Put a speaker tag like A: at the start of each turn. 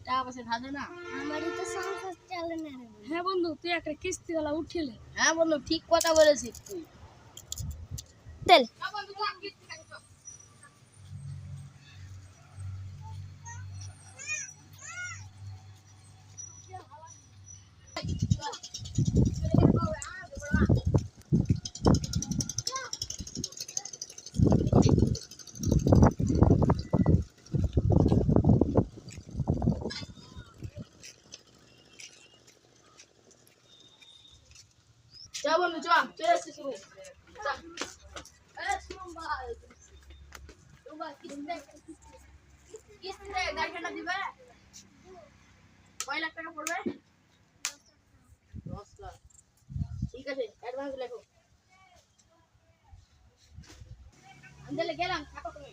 A: টাকা পয়সা থাকে না
B: আমারই তো সংসার চলে না রে।
C: হ্যাঁ বন্ধু, তুই একটা কিস্তিওয়ালা উঠিলে।
A: হ্যাঁ বন্ধু ঠিক কথা বলেছিস তুই
B: চল
A: চল বন্ধু চলে এসছি শুরু গাড়ি ভাড়া দিবে কয় লাখ টাকা পড়বে 10 লাখ ঠিক আছে অ্যাডভান্স লেখো আমি গেলাম থাকো তুমি